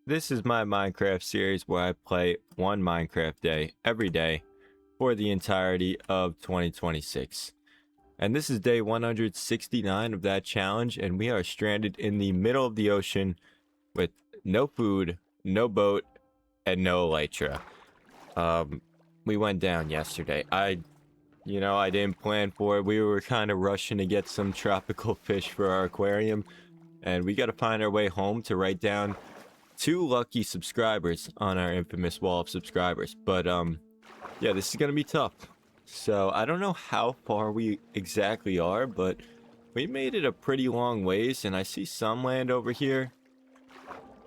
This is my Minecraft series where I play one Minecraft day every day for the entirety of 2026. And this is day 169 of that challenge, and we are stranded in the middle of the ocean with no food, no boat, and no elytra. Um, we went down yesterday. I didn't plan for it. We were kind of rushing to get some tropical fish for our aquarium, and we got to find our way home to write down 2 lucky subscribers on our infamous wall of subscribers. But yeah, this is gonna be tough. So I don't know how far we exactly are, but we made it a pretty long ways, and I see some land over here,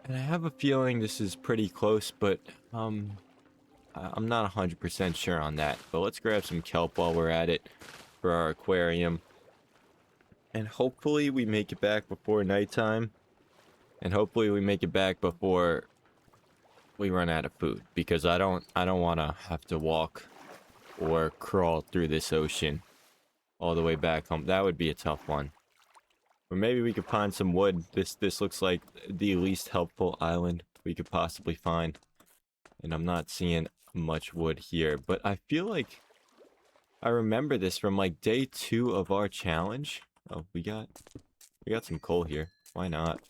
and I have a feeling this is pretty close, but I'm not 100% sure on that. But let's grab some kelp while we're at it for our aquarium, and hopefully we make it back before nighttime, and hopefully we make it back before we run out of food, because I don't want to have to walk or crawl through this ocean all the way back home. That would be a tough one. Or maybe we could find some wood. This looks like the least helpful island we could possibly find, and I'm not seeing much wood here, but I feel like I remember this from like day 2 of our challenge. Oh, we got some coal here. Why not?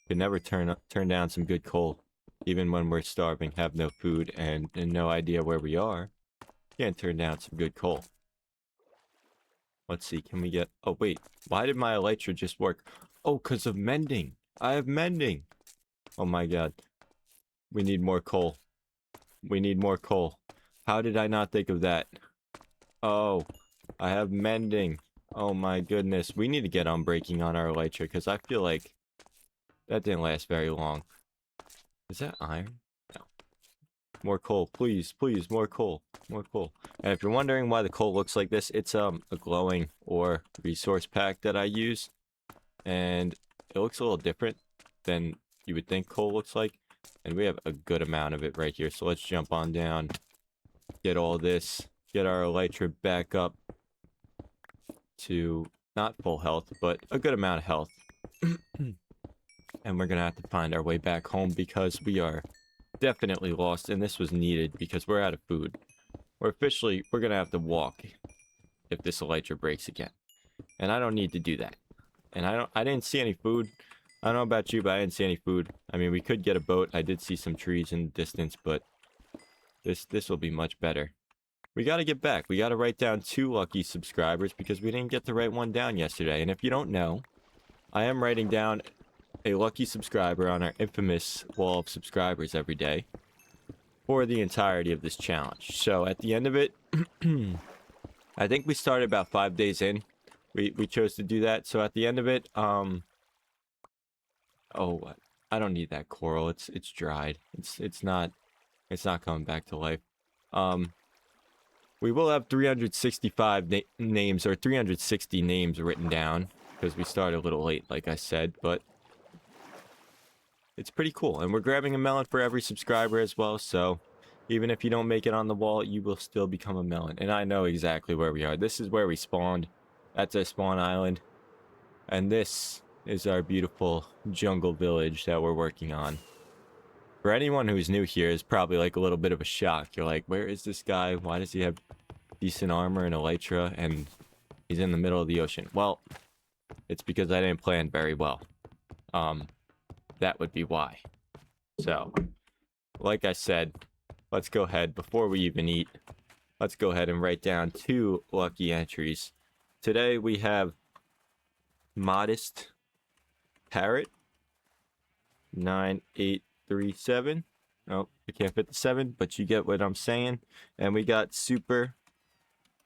Could never turn down some good coal, even when we're starving, have no food, and no idea where we are. Can't turn down some good coal. Let's see, can we get... Oh, wait. Why did my elytra just work? Oh, because of mending. I have mending. Oh my god. We need more coal. We need more coal. How did I not think of that? Oh, I have mending. Oh my goodness. We need to get on breaking on our elytra, because I feel like that didn't last very long. Is that iron? No. More coal, please, please, more coal, more coal. And if you're wondering why the coal looks like this, it's a glowing ore resource pack that I use, and it looks a little different than you would think coal looks like. And we have a good amount of it right here, so let's jump on down, get all this, get our elytra back up to not full health, but a good amount of health. And we're gonna have to find our way back home, because we are definitely lost, and this was needed because we're out of food. We're gonna have to walk if this elytra breaks again, and I don't need to do that. And I didn't see any food. I don't know about you, but I didn't see any food. I mean, we could get a boat. I did see some trees in the distance, but this will be much better. We got to get back. We got to write down 2 lucky subscribers, because we didn't get to write one down yesterday. And if you don't know, I am writing down a lucky subscriber on our infamous wall of subscribers every day for the entirety of this challenge. So at the end of it, I think we started about 5 days in. We chose to do that. So at the end of it, oh, I don't need that coral. It's dried. It's not coming back to life. We will have 365 names, or 360 names written down, because we started a little late, like I said, but it's pretty cool. And we're grabbing a melon for every subscriber as well, so even if you don't make it on the wall, you will still become a melon. And I know exactly where we are. This is where we spawned. That's our spawn island. And this is our beautiful jungle village that we're working on. For anyone who's new here, is probably like a little bit of a shock. You're like, where is this guy? Why does he have decent armor and elytra, and he's in the middle of the ocean? Well, it's because I didn't plan very well. That would be why. So, like I said, let's go ahead, before we even eat, let's go ahead and write down 2 lucky entries. Today we have Modest Parrot 9837. Oh, I can't fit the 7, but you get what I'm saying. And we got Super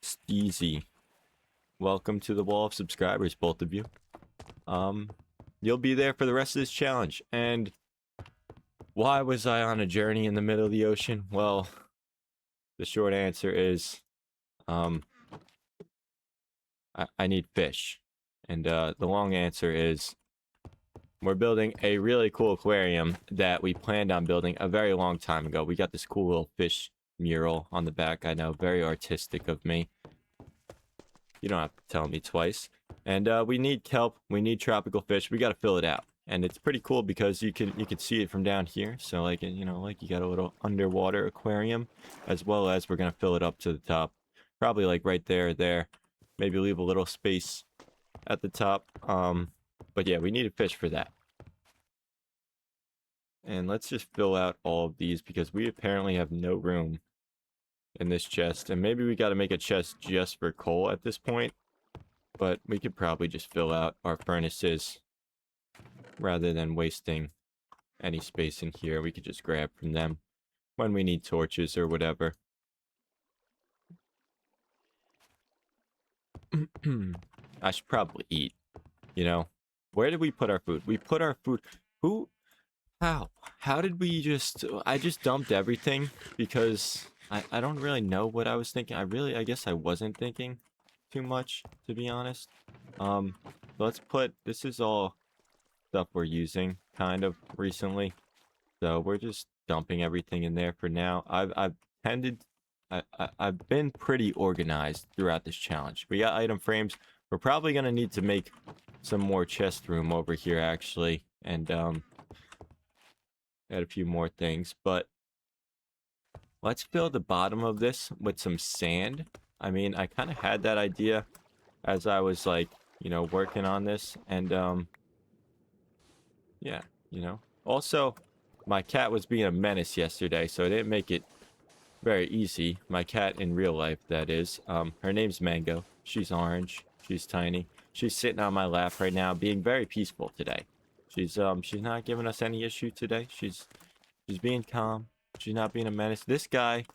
Steezy. Welcome to the wall of subscribers, both of you. You'll be there for the rest of this challenge. And why was I on a journey in the middle of the ocean? Well, the short answer is, I need fish. And the long answer is, we're building a really cool aquarium that we planned on building a very long time ago. We got this cool little fish mural on the back. I know, very artistic of me. You don't have to tell me twice. And we need kelp, we need tropical fish, we gotta fill it out. and it's pretty cool because you can see it from down here. So like, you know, like you got a little underwater aquarium, as well as we're gonna fill it up to the top, probably like right there, there. Maybe leave a little space at the top. But yeah, we need a fish for that. And let's just fill out all of these because we apparently have no room in this chest. And maybe we got to make a chest just for coal at this point. But we could probably just fill out our furnaces rather than wasting any space in here. We could just grab from them when we need torches or whatever. I should probably eat, you know. Where did we put our food? We put our food... Who... How did we just... I just dumped everything because I don't really know what I was thinking. I guess I wasn't thinking too much, to be honest. Let's put... This is all stuff we're using, kind of, recently. So we're just dumping everything in there for now. I've been pretty organized throughout this challenge. We got item frames. We're probably going to need to make some more chest room over here, actually. And, add a few more things, but let's fill the bottom of this with some sand. I mean, I kind of had that idea as I was like, you know, working on this, and yeah, you know. Also, my cat was being a menace yesterday, so I didn't make it very easy. My cat in real life, that is. Her name's Mango. She's orange. She's tiny. She's sitting on my lap right now, being very peaceful today. She's not giving us any issue today. She's being calm. She's not being a menace. This guy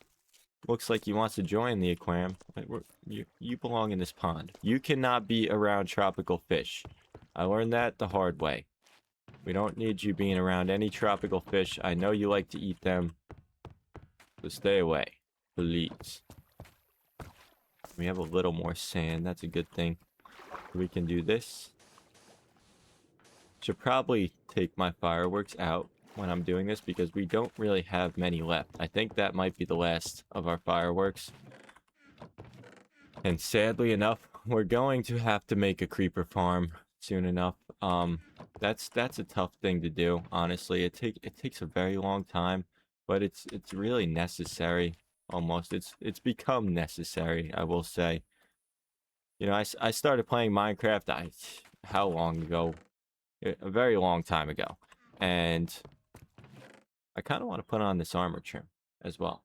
looks like he wants to join the aquarium. You belong in this pond. You cannot be around tropical fish. I learned that the hard way. We don't need you being around any tropical fish. I know you like to eat them. So stay away, please. We have a little more sand. That's a good thing. We can do this. Should probably take my fireworks out when I'm doing this because we don't really have many left. I think that might be the last of our fireworks. And sadly enough, we're going to have to make a creeper farm soon enough. That's a tough thing to do, honestly. It takes a very long time, but it's really necessary almost. It's become necessary, I will say. You know, I started playing Minecraft how long ago? A very long time ago. And I kind of want to put on this armor trim as well.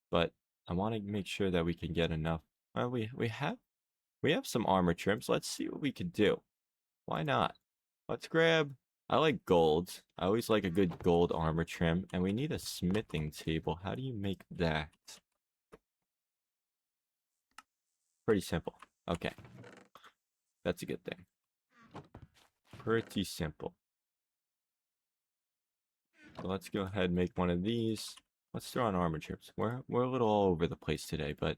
But I want to make sure that we can get enough. We have some armor trims. Let's see what we can do. Why not? Let's grab... I like gold. I always like a good gold armor trim. And we need a smithing table. How do you make that? Pretty simple. Okay. That's a good thing. Pretty simple. So let's go ahead and make one of these. Let's throw on armor trims. We're a little all over the place today, but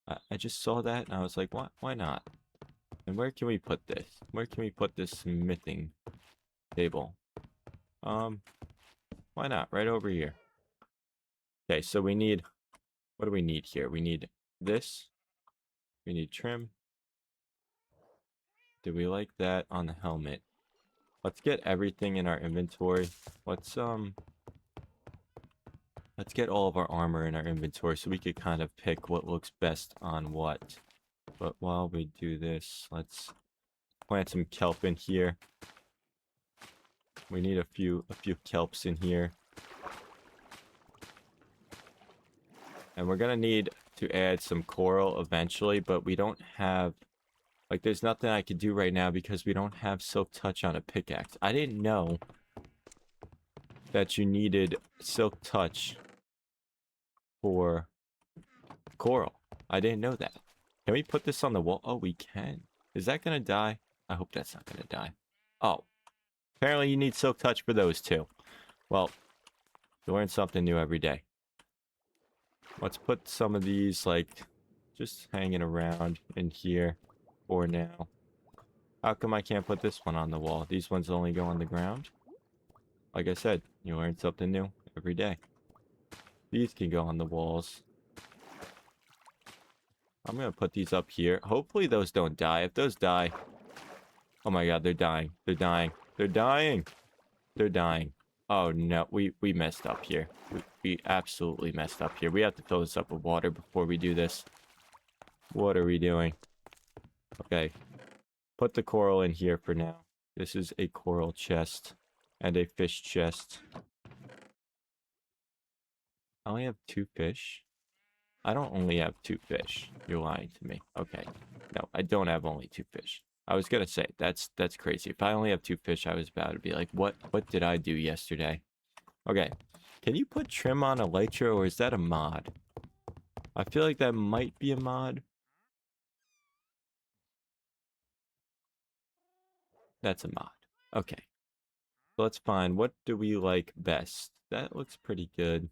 I just saw that and I was like, why not? And where can we put this? Where can we put this smithing table? Why not? Right over here. Okay, so we need... What do we need here? We need this. We need trim. Do we like that on the helmet? Let's get everything in our inventory. Let's get all of our armor in our inventory so we could kind of pick what looks best on what. But while we do this, let's plant some kelp in here. We need a few kelps in here. And we're gonna need to add some coral eventually, but we don't have... Like, there's nothing I could do right now because we don't have Silk Touch on a pickaxe. I didn't know that you needed Silk Touch for coral. I didn't know that. Can we put this on the wall? Oh, we can. Is that gonna die? I hope that's not gonna die. Oh. Apparently you need Silk Touch for those too. Well, you learn something new every day. Let's put some of these, like, just hanging around in here for now. How come I can't put this one on the wall? These ones only go on the ground? Like I said, you learn something new every day. These can go on the walls. I'm gonna put these up here. Hopefully those don't die. If those die... Oh my god, they're dying. They're dying. They're dying! They're dying. Oh no, we messed up here. We absolutely messed up here. We have to fill this up with water before we do this. What are we doing? Okay. Put the coral in here for now. This is a coral chest and a fish chest. I only have 2 fish. I don't only have 2 fish. You're lying to me. Okay. No, I don't have only 2 fish. I was gonna say, that's crazy. If I only have 2 fish, I was about to be like, what did I do yesterday? Okay. Can you put trim on elytra, or is that a mod? I feel like that might be a mod. That's a mod. Okay. So let's find, what do we like best? That looks pretty good.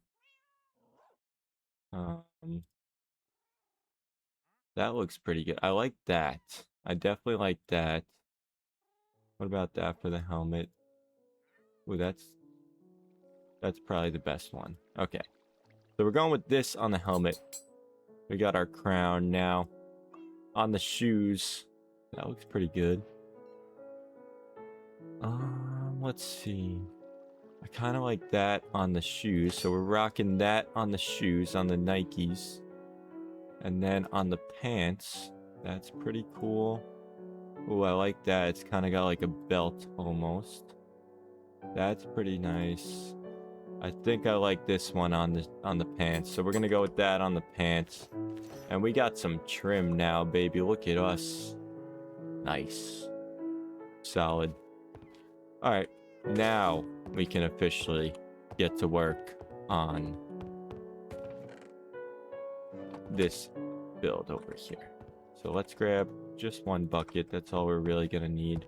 That looks pretty good. I like that. I definitely like that. What about that for the helmet? Ooh, that's probably the best one. Okay. So we're going with this on the helmet. We got our crown now. On the shoes. That looks pretty good. Let's see. I kind of like that on the shoes. So we're rocking that on the shoes, on the Nikes. And then on the pants, that's pretty cool. Ooh, I like that. It's kind of got like a belt almost. That's pretty nice. I think I like this one on the pants. So we're gonna go with that on the pants. And we got some trim now, baby. Look at us. Nice. Solid. Alright. Now we can officially get to work on this build over here. So let's grab just 1 bucket. That's all we're really gonna need.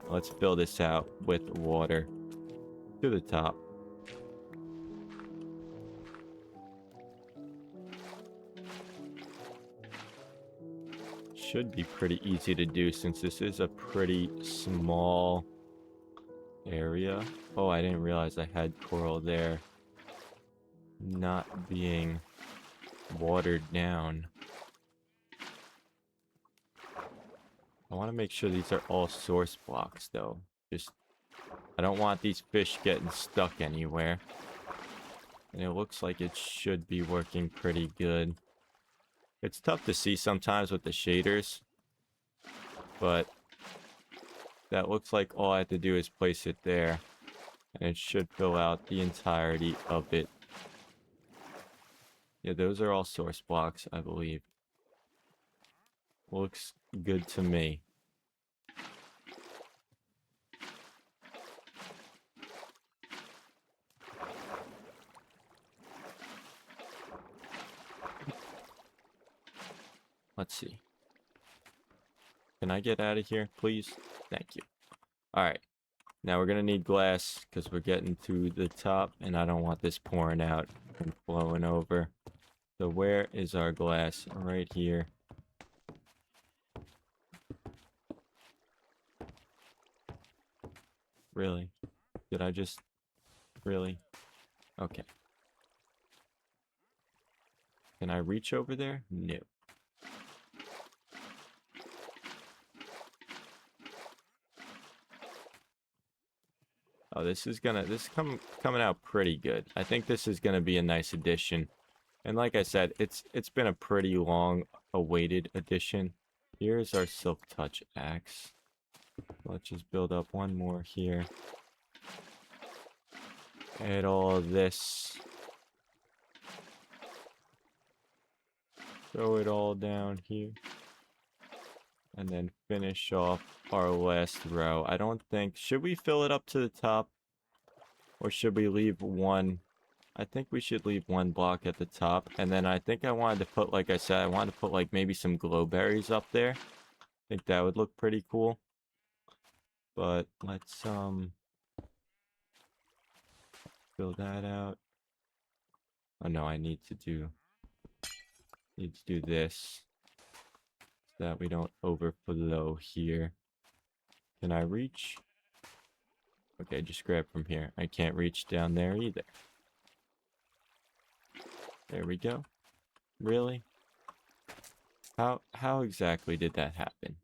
Let's fill this out with water to the top. Should be pretty easy to do since this is a pretty small area. Oh, I didn't realize I had coral there. Not being watered down. I want to make sure these are all source blocks though. I don't want these fish getting stuck anywhere. And it looks like it should be working pretty good. It's tough to see sometimes with the shaders, but that looks like all I have to do is place it there, and it should fill out the entirety of it. Yeah, those are all source blocks, I believe. Looks good to me. Let's see. Can I get out of here, please? Thank you. Alright. Now we're going to need glass because we're getting to the top and I don't want this pouring out and flowing over. So where is our glass? Right here. Really? Did I just... Really? Okay. Can I reach over there? No. Oh, this is coming out pretty good. I think this is gonna be a nice addition. And like I said, it's been a pretty long awaited addition. Here's our Silk Touch axe. Let's just build up 1 more here. Add all of this. Throw it all down here. And then finish off our last row. I don't think... Should we fill it up to the top? Or should we leave 1? I think we should leave 1 block at the top. And then I think I wanted to put, like I said, I wanted to put like maybe some glowberries up there. I think that would look pretty cool. But let's fill that out. Oh no, I need to do this so that we don't overflow here. Can I reach? Okay, just grab from here. I can't reach down there either. There we go. Really? How exactly did that happen?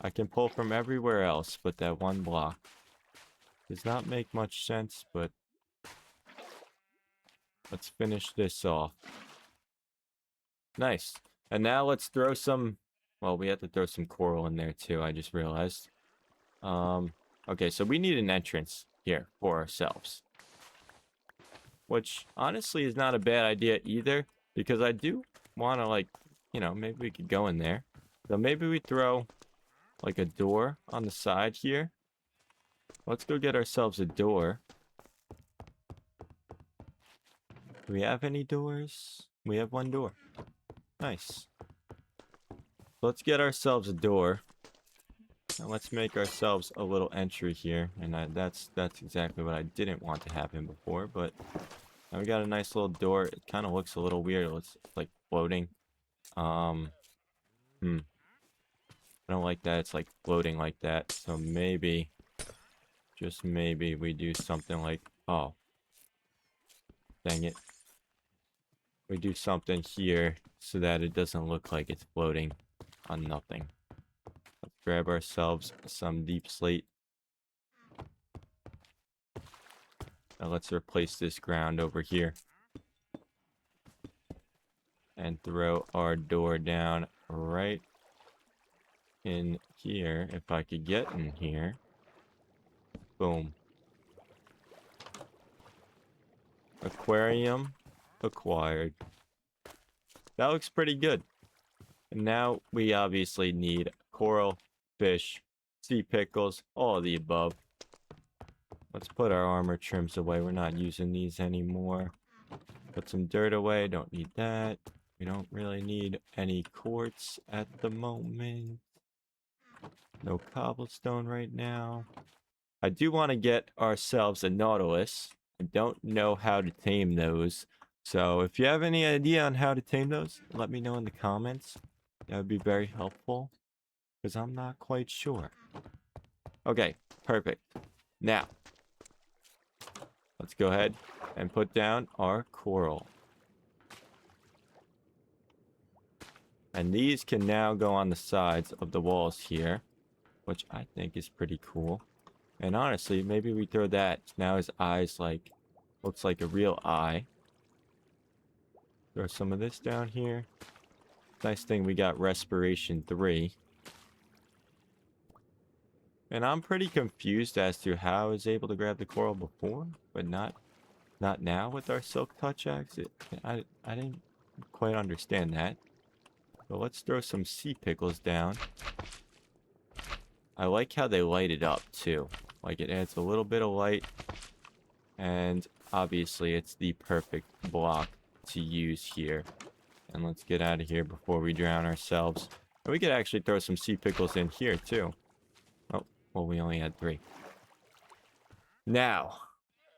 I can pull from everywhere else but that 1 block. Does not make much sense, but let's finish this off. Nice. And now let's throw some... Well, we have to throw some coral in there too, I just realized. Okay, so we need an entrance here for ourselves. Which, honestly, is not a bad idea either. Because I do want to, like, you know, maybe we could go in there. So maybe we throw, like, a door on the side here. Let's go get ourselves a door. Do we have any doors? We have one door. Nice. Let's get ourselves a door. And let's make ourselves a little entry here. And that's exactly what I didn't want to happen before. But now we got a nice little door. It kind of looks a little weird. It's like floating. I don't like that. It's like floating like that. So maybe, just maybe, we do something like... Oh. Dang it. We do something here so that it doesn't look like it's floating on nothing. Let's grab ourselves some deep slate. Now let's replace this ground over here. And throw our door down right in here. If I could get in here. Boom. Aquarium acquired. That looks pretty good. And now we obviously need coral, fish, sea pickles, all of the above. Let's put our armor trims away. We're not using these anymore. Put some dirt away. Don't need that. We don't really need any quartz at the moment. No cobblestone right now. I do want to get ourselves a Nautilus. I don't know how to tame those. So if you have any idea on how to tame those, let me know in the comments. That would be very helpful. Because I'm not quite sure. Okay, perfect. Now, let's go ahead and put down our coral. And these can now go on the sides of the walls here. Which I think is pretty cool. And honestly, maybe we throw that. Now his eyes like, looks like a real eye. Throw some of this down here. Nice thing we got respiration 3. And I'm pretty confused as to how I was able to grab the coral before, but not now with our silk touch axe. I didn't quite understand that. So let's throw some sea pickles down. I like how they light it up too. Like it adds a little bit of light. And obviously it's the perfect block to use here. And let's get out of here before we drown ourselves. And we could actually throw some sea pickles in here too. Oh, well, we only had 3. Now,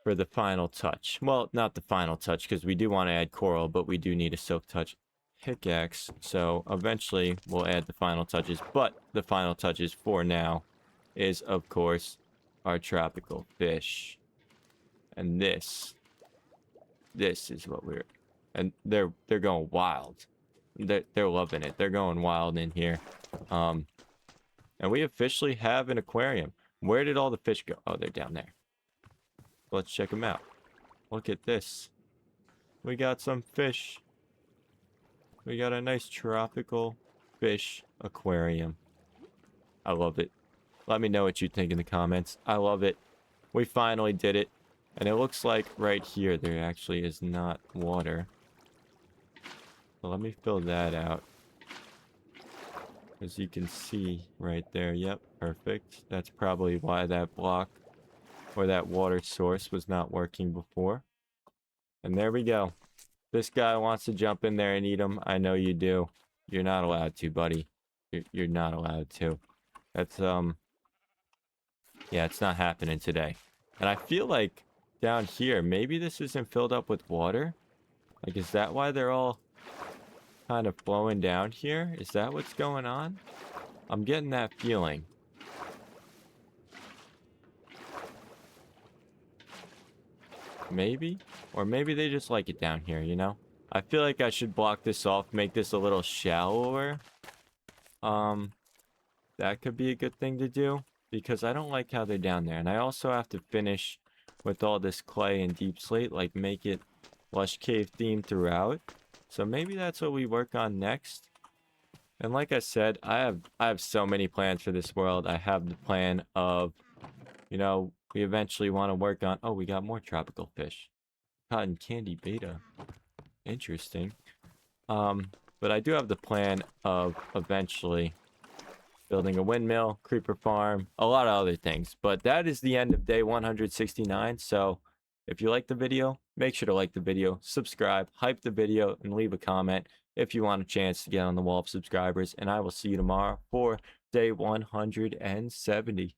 for the final touch. Well, not the final touch, because we do want to add coral, but we do need a silk touch pickaxe. So eventually we'll add the final touches. But the final touches for now is, of course, our tropical fish. And this is what we're... And they're going wild. They're loving it. They're going wild in here. And we officially have an aquarium. Where did all the fish go? Oh, they're down there. Let's check them out. Look at this. We got some fish. We got a nice tropical fish aquarium. I love it. Let me know what you think in the comments. I love it. We finally did it. And it looks like right here there actually is not water. So let me fill that out. As you can see right there. Yep, perfect. That's probably why that block or that water source was not working before. And there we go. This guy wants to jump in there and eat them. I know you do. You're not allowed to, buddy. You're not allowed to. That's, yeah, it's not happening today. And I feel like down here, maybe this isn't filled up with water. Like, is that why they're all kind of flowing down here? Is that what's going on? I'm getting that feeling. Maybe? Or maybe they just like it down here, you know? I feel like I should block this off, make this a little shallower. That could be a good thing to do. because I don't like how they're down there. And I also have to finish with all this clay and deep slate, like make it lush cave themed throughout. So maybe that's what we work on next. And like I said, I have so many plans for this world. I have the plan of, you know, we eventually want to work on, oh, we got more tropical fish. Cotton candy beta. Interesting. But I do have the plan of eventually building a windmill, creeper farm, a lot of other things. But that is the end of day 169. So if you like the video, make sure to like the video, subscribe, hype the video, and leave a comment if you want a chance to get on the wall of subscribers. And I will see you tomorrow for day 170.